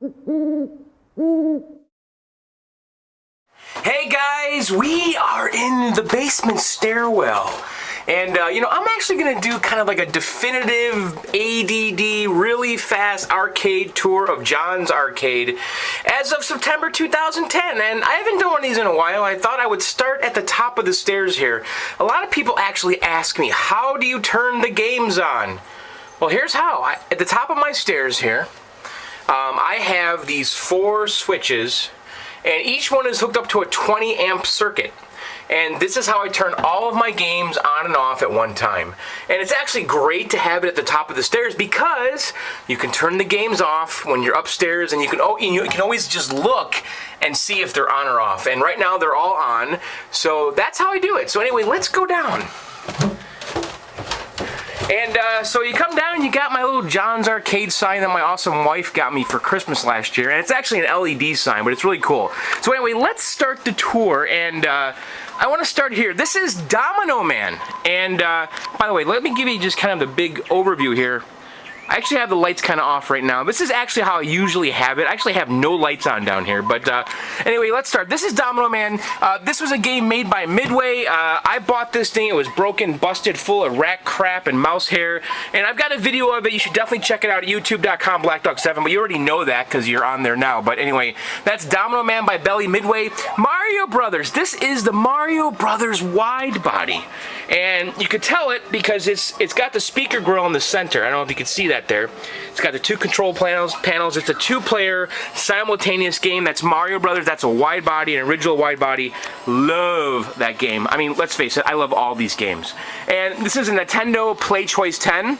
Hey guys, we are in the basement stairwell. And, I'm actually going to do kind of like a definitive ADD, really fast arcade tour of John's Arcade as of September 2010. And I haven't done one of these in a while. I thought I would start at the top of the stairs here. A lot of people actually ask me, how do you turn the games on? Well, here's how. At the top of my stairs here, I have these 4 switches, and each one is hooked up to a 20 amp circuit. And this is how I turn all of my games on and off at one time. And it's actually great to have it at the top of the stairs because you can turn the games off when you're upstairs, and you can always just look and see if they're on or off. And right now they're all on, so that's how I do it. So anyway, let's go down. And so you come down and you got my little John's Arcade sign that my awesome wife got me for Christmas last year. And it's actually an LED sign, but it's really cool. So anyway, let's start the tour. And I want to start here. This is Domino Man. And by the way, let me give you just kind of the big overview here. I actually have the lights kind of off right now. This is actually how I usually have it. I actually have no lights on down here. But anyway, let's start. This is Domino Man. This was a game made by Midway. I bought this thing. It was broken, busted, full of rat crap and mouse hair. And I've got a video of it. You should definitely check it out at youtube.com/BlackDog7. But you already know that because you're on there now. But anyway, that's Domino Man by Belly Midway. Mario Brothers. This is the Mario Brothers wide body. And you could tell it because it's got the speaker grill in the center. I don't know if you can see that there. It's got the 2 control panels. It's a 2-player simultaneous game. That's Mario Brothers. That's a wide body, an original wide body. Love that game. I mean, let's face it, I love all these games. And this is a Nintendo Play Choice 10,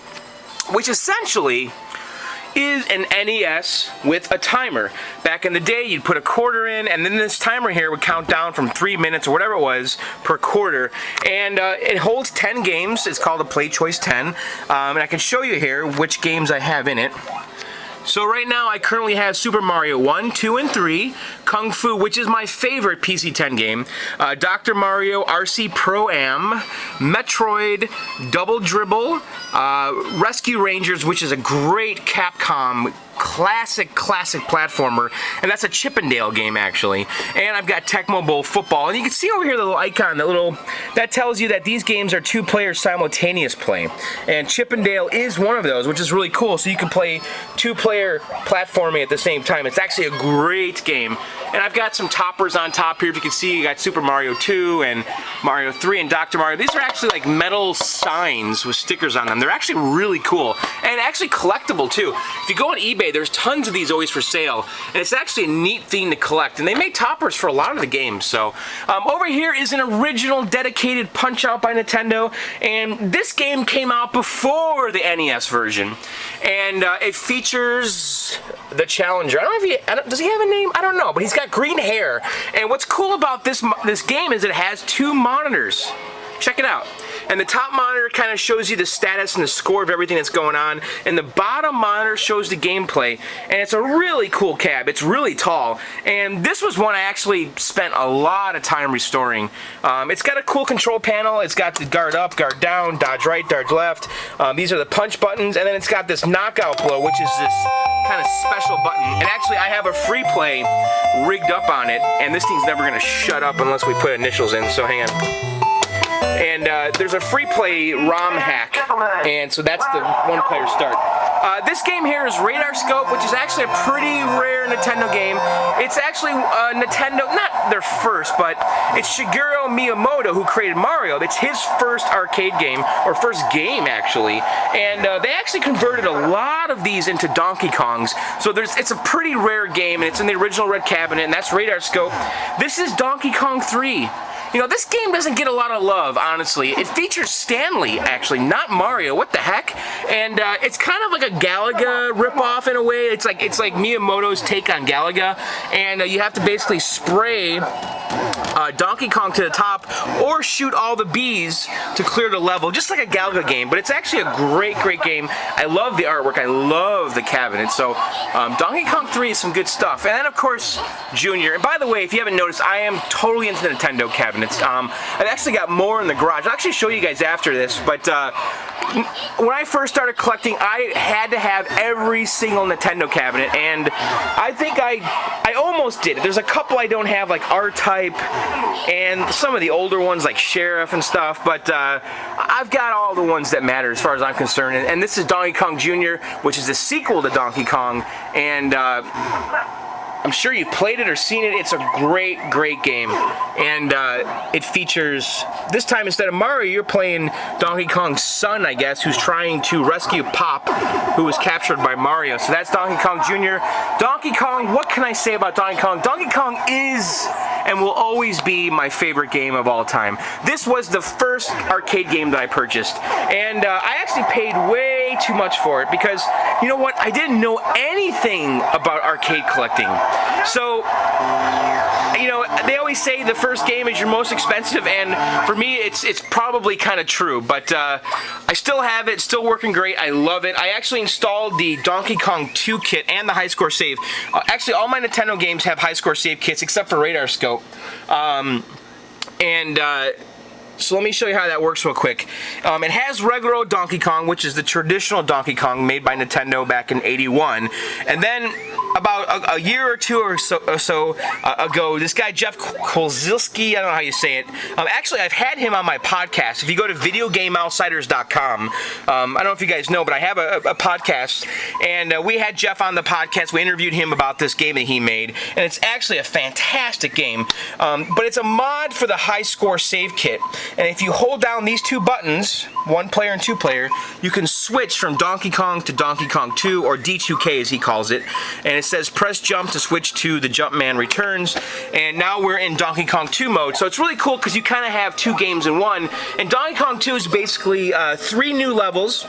which essentially is an NES with a timer. Back in the day, you'd put a quarter in, and then this timer here would count down from 3 minutes or whatever it was per quarter. And it holds 10 games. It's called a Play Choice 10. And I can show you here which games I have in it. So right now I currently have Super Mario 1, 2, and 3, Kung Fu, which is my favorite PC-10 game, Dr. Mario RC Pro-Am, Metroid, Double Dribble, Rescue Rangers, which is a great Capcom classic platformer, and that's a Chippendale game actually. And I've got Tecmo Bowl Football, and you can see over here the little icon, that tells you that these games are 2-player simultaneous play, and Chippendale is one of those, which is really cool. So you can play 2-player platforming at the same time. It's actually a great game. And I've got some toppers on top here. If you can see, you got Super Mario 2 and Mario 3 and Dr. Mario. These are actually like metal signs with stickers on them. They're actually really cool and actually collectible too. If you go on eBay, there's tons of these always for sale, and it's actually a neat thing to collect. And they make toppers for a lot of the games. So over here is an original dedicated Punch-Out by Nintendo, and this game came out before the NES version, and it features the Challenger. I don't know if does he have a name? I don't know, but he's got green hair. And what's cool about this game is it has 2 monitors. Check it out. And the top monitor kind of shows you the status and the score of everything that's going on, and the bottom monitor shows the gameplay. And it's a really cool cab. It's really tall, and this was one I actually spent a lot of time restoring. It's got a cool control panel. It's got the guard up, guard down, dodge right, dodge left. These are the punch buttons, and then it's got this knockout blow, which is this kind of special button. And actually I have a free play rigged up on it, and this thing's never going to shut up unless we put initials in, so hang on. And there's a free play ROM hack, and so that's the 1-player start. This game here is Radarscope, which is actually a pretty rare Nintendo game. It's actually Nintendo, not their first, but it's Shigeru Miyamoto who created Mario. It's his first arcade game, or first game actually, and they actually converted a lot of these into Donkey Kongs. So it's a pretty rare game, and it's in the original red cabinet, and that's Radarscope. This is Donkey Kong 3. You know, this game doesn't get a lot of love, honestly. It features Stanley, actually, not Mario. What the heck? And it's kind of like a Galaga ripoff in a way. It's like Miyamoto's take on Galaga, and you have to basically spray Donkey Kong to the top or shoot all the bees to clear the level, just like a Galaga game. But it's actually a great game. I love the artwork. I love the cabinet. So Donkey Kong 3 is some good stuff. And then, of course, Junior. And by the way, if you haven't noticed, I am totally into the Nintendo cabinets. I've actually got more in the garage. I'll actually show you guys after this, but when I first started collecting, I had to have every single Nintendo cabinet, and I think I almost did it. There's a couple I don't have, like R-Type, and some of the older ones like Sheriff and stuff, but I've got all the ones that matter as far as I'm concerned, and this is Donkey Kong Jr., which is the sequel to Donkey Kong, and I'm sure you've played it or seen it. It's a great, great game. And it features, this time instead of Mario, you're playing Donkey Kong's son, I guess, who's trying to rescue Pop, who was captured by Mario. So that's Donkey Kong Jr. Donkey Kong, what can I say about Donkey Kong? Donkey Kong is and will always be my favorite game of all time. This was the first arcade game that I purchased. And I actually paid way too much for it because, you know what, I didn't know anything about arcade collecting. So, you know, they always say the first game is your most expensive, and for me, it's probably kind of true. But I still have it, still working great. I love it. I actually installed the Donkey Kong 2 kit and the high score save. Actually, all my Nintendo games have high score save kits except for Radarscope. So let me show you how that works real quick. It has regular old Donkey Kong, which is the traditional Donkey Kong made by Nintendo back in '81. And then about a year or two or so ago, this guy Jeff Kolzilski, I don't know how you say it. Actually, I've had him on my podcast. If you go to videogameoutsiders.com, I don't know if you guys know, but I have a podcast, and we had Jeff on the podcast. We interviewed him about this game that he made, and it's actually a fantastic game. But it's a mod for the high score save kit. And if you hold down these two buttons, one player and two player, you can switch from Donkey Kong to Donkey Kong 2, or D2K as he calls it. And it says press jump to switch to the Jumpman Returns. And now we're in Donkey Kong 2 mode. So it's really cool because you kind of have two games in one. And Donkey Kong 2 is basically 3 new levels.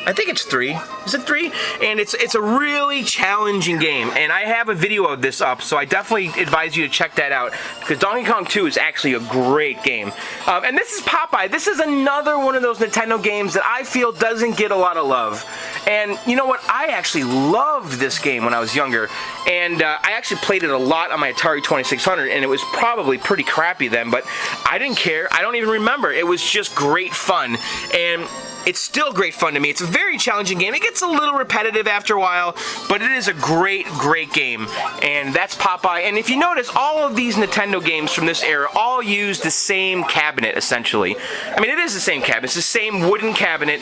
I think it's 3. Is it 3? And it's a really challenging game. And I have a video of this up, so I definitely advise you to check that out, because Donkey Kong 2 is actually a great game. And this is Popeye. This is another one of those Nintendo games that I feel doesn't get a lot of love. And you know what? I actually loved this game when I was younger. And I actually played it a lot on my Atari 2600, and it was probably pretty crappy then, but I didn't care. I don't even remember. It was just great fun. And it's still great fun to me. It's a very challenging game. It gets a little repetitive after a while, but it is a great, great game. And that's Popeye. And if you notice, all of these Nintendo games from this era all use the same cabinet, essentially. I mean, it is the same cabinet. It's the same wooden cabinet.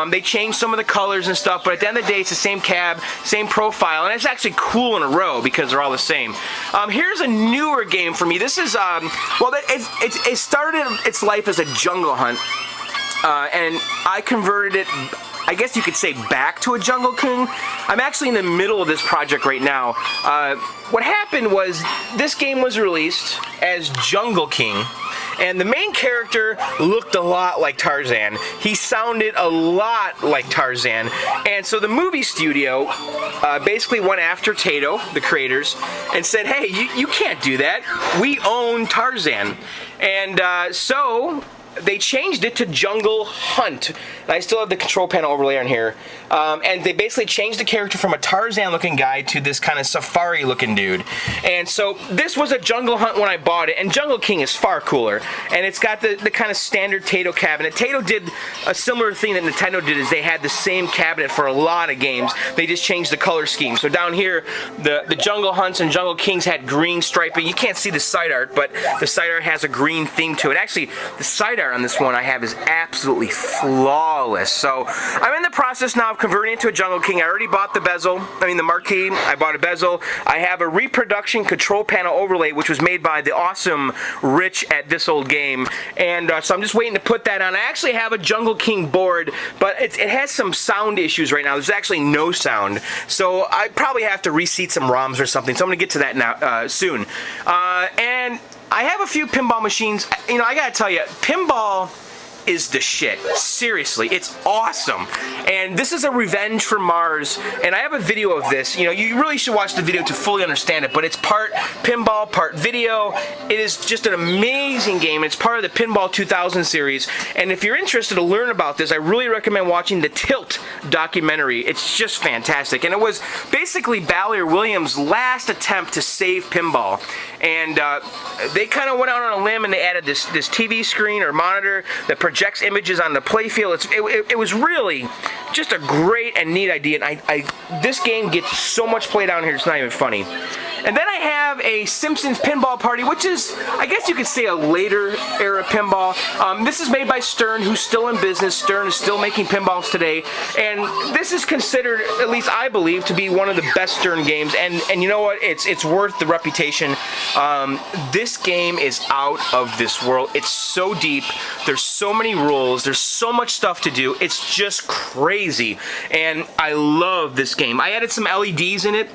They change some of the colors and stuff, but at the end of the day, it's the same cab, same profile, and it's actually cool in a row because they're all the same. Here's a newer game for me. This is, well, it started its life as a jungle hunt. And I converted it, I guess you could say, back to a Jungle King. I'm actually in the middle of this project right now. What happened was, this game was released as Jungle King, and the main character looked a lot like Tarzan. He sounded a lot like Tarzan. And so the movie studio basically went after Taito, the creators, and said, hey, you can't do that. We own Tarzan. And so they changed it to Jungle Hunt. And I still have the control panel overlay on here. And they basically changed the character from a Tarzan-looking guy to this kind of safari-looking dude. And so this was a Jungle Hunt when I bought it, and Jungle King is far cooler. And it's got the kind of standard Taito cabinet. Taito did a similar thing that Nintendo did, is they had the same cabinet for a lot of games. They just changed the color scheme. So down here, the Jungle Hunts and Jungle Kings had green striping. You can't see the side art, but the side art has a green theme to it. Actually, the side art on this one I have is absolutely flawless. So I'm in the process now of converting it to a Jungle King. I already bought the bezel, the marquee. I bought a bezel. I have a reproduction control panel overlay, which was made by the awesome Rich at This Old Game. And so I'm just waiting to put that on. I actually have a Jungle King board, but it has some sound issues right now. There's actually no sound. So I probably have to reseat some ROMs or something. So I'm going to get to that now soon. And I have a few pinball machines. I gotta tell you, pinball is the shit. Seriously, it's awesome. And this is a Revenge for Mars, and I have a video of this. You really should watch the video to fully understand it, but it's part pinball, part video. It is just an amazing game. It's part of the Pinball 2000 series, and if you're interested to learn about this, I really recommend watching the Tilt documentary. It's just fantastic, and it was basically Bally or Williams' last attempt to save pinball. And they kind of went out on a limb, and they added this TV screen or monitor that projected projects images on the playfield. It was really just a great and neat idea, and this game gets so much play down here, it's not even funny. And then I have a Simpsons pinball party, which is, I guess you could say, a later era pinball. This is made by Stern, who's still in business. Stern is still making pinballs today, and this is considered, at least I believe, to be one of the best Stern games. And you know what? It's worth the reputation. This game is out of this world. It's so deep. There's so many rules. There's so much stuff to do. It's just crazy, and I love this game. I added some LEDs in it.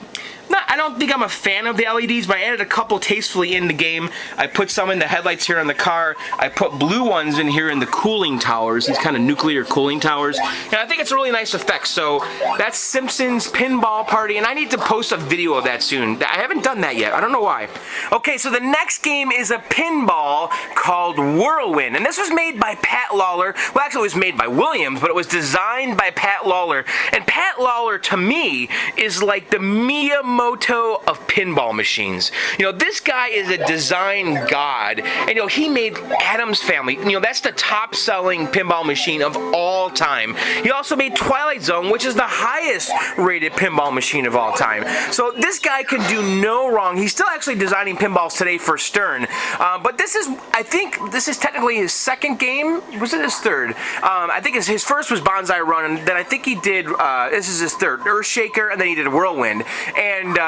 I don't think I'm a fan of the LEDs, but I added a couple tastefully in the game. I put some in the headlights here on the car. I put blue ones in here in the cooling towers, these kind of nuclear cooling towers. And I think it's a really nice effect. So that's Simpsons Pinball Party, and I need to post a video of that soon. I haven't done that yet. I don't know why. Okay, so the next game is a pinball called Whirlwind, and this was made by Pat Lawler. Well, actually, it was made by Williams, but it was designed by Pat Lawler. And Pat Lawler, to me, is like the Miyamoto of pinball machines. You know, this guy is a design god, and you know, he made Addams Family. You know, that's the top-selling pinball machine of all time. He also made Twilight Zone, which is the highest-rated pinball machine of all time. So this guy can do no wrong. He's still actually designing pinballs today for Stern, but this is, I think, this is technically his second game. Was it his third? I think his first was Bonsai Run, and then I think he did. This is his third, Earthshaker, and then he did Whirlwind. And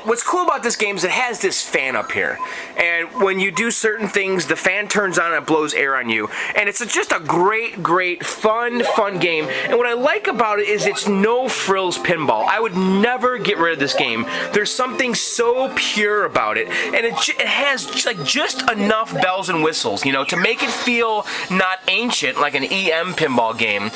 what's cool about this game is it has this fan up here, and when you do certain things, the fan turns on and it blows air on you, and it's just a great fun game. And what I like about it is it's no frills pinball. I would never get rid of this game. There's something so pure about it, and it has like just enough bells and whistles, you know, to make it feel not ancient like an EM pinball game,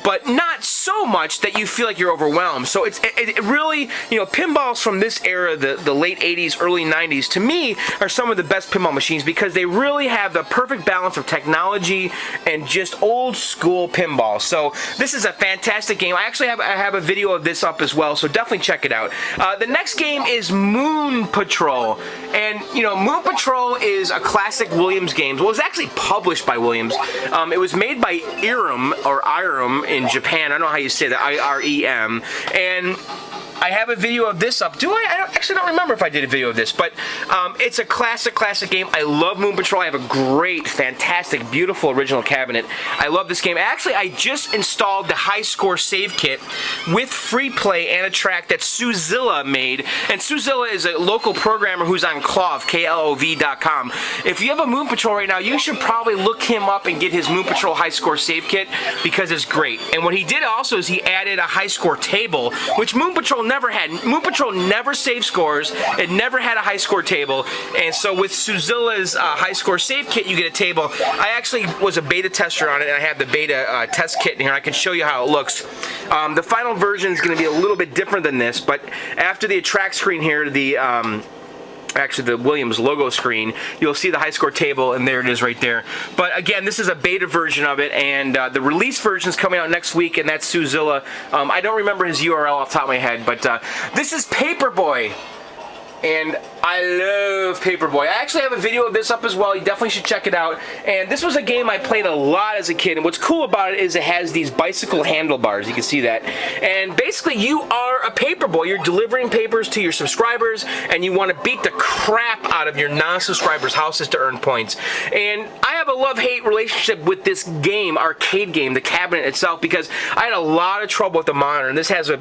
but not so much that you feel like you're overwhelmed. So it really, you know, pinballs from this era, the late 80s, early 90s, to me are some of the best pinball machines because they really have the perfect balance of technology and just old school pinball. So this is a fantastic game. I actually have a video of this up as well, so definitely check it out. The next game is Moon Patrol, and you know, Moon Patrol is a classic Williams game. Well, it was actually published by Williams. It was made by Irem in Japan. I don't know how you say that, IREM, and I have a video of this up. Do I? I actually don't remember if I did a video of this, but it's a classic game. I love Moon Patrol. I have a great, fantastic, beautiful original cabinet. I love this game. Actually, I just installed the High Score Save Kit with free play and a track that Suzilla made. And Suzilla is a local programmer who's on Clove, KLOV.com. If you have a Moon Patrol right now, you should probably look him up and get his Moon Patrol High Score Save Kit because it's great. And what he did also is he added a high score table, which Moon Patrol never had. Moon Patrol never saved scores. It never had a high score table. And so with Suzilla's high score save kit, you get a table. I actually was a beta tester on it, and I have the beta test kit in here. I can show you how it looks. The final version is going to be a little bit different than this, but after the attract screen here, actually the Williams logo screen, you'll see the high score table, and there it is right there. But again, this is a beta version of it, and the release version is coming out next week, and that's Suzilla. I don't remember his URL off the top of my head, but this is Paperboy. And I love Paperboy. I actually have a video of this up as well. You definitely should check it out. And this was a game I played a lot as a kid. And what's cool about it is it has these bicycle handlebars. You can see that. And basically, you are a paperboy. You're delivering papers to your subscribers, and you want to beat the crap out of your non-subscribers' houses to earn points. And I have a love-hate relationship with this game, arcade game, the cabinet itself, because I had a lot of trouble with the monitor. And this has a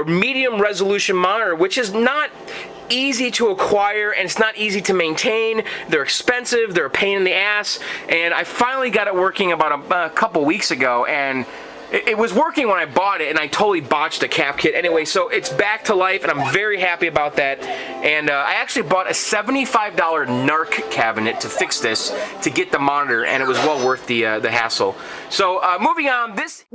medium resolution monitor, which is not easy to acquire, and it's not easy to maintain. They're expensive, they're a pain in the ass, and I finally got it working about a couple weeks ago, and it was working when I bought it, and I totally botched the cap kit. Anyway, so it's back to life, and I'm very happy about that. And I actually bought a $75 NARC cabinet to fix this, to get the monitor, and it was well worth the hassle. So moving on, this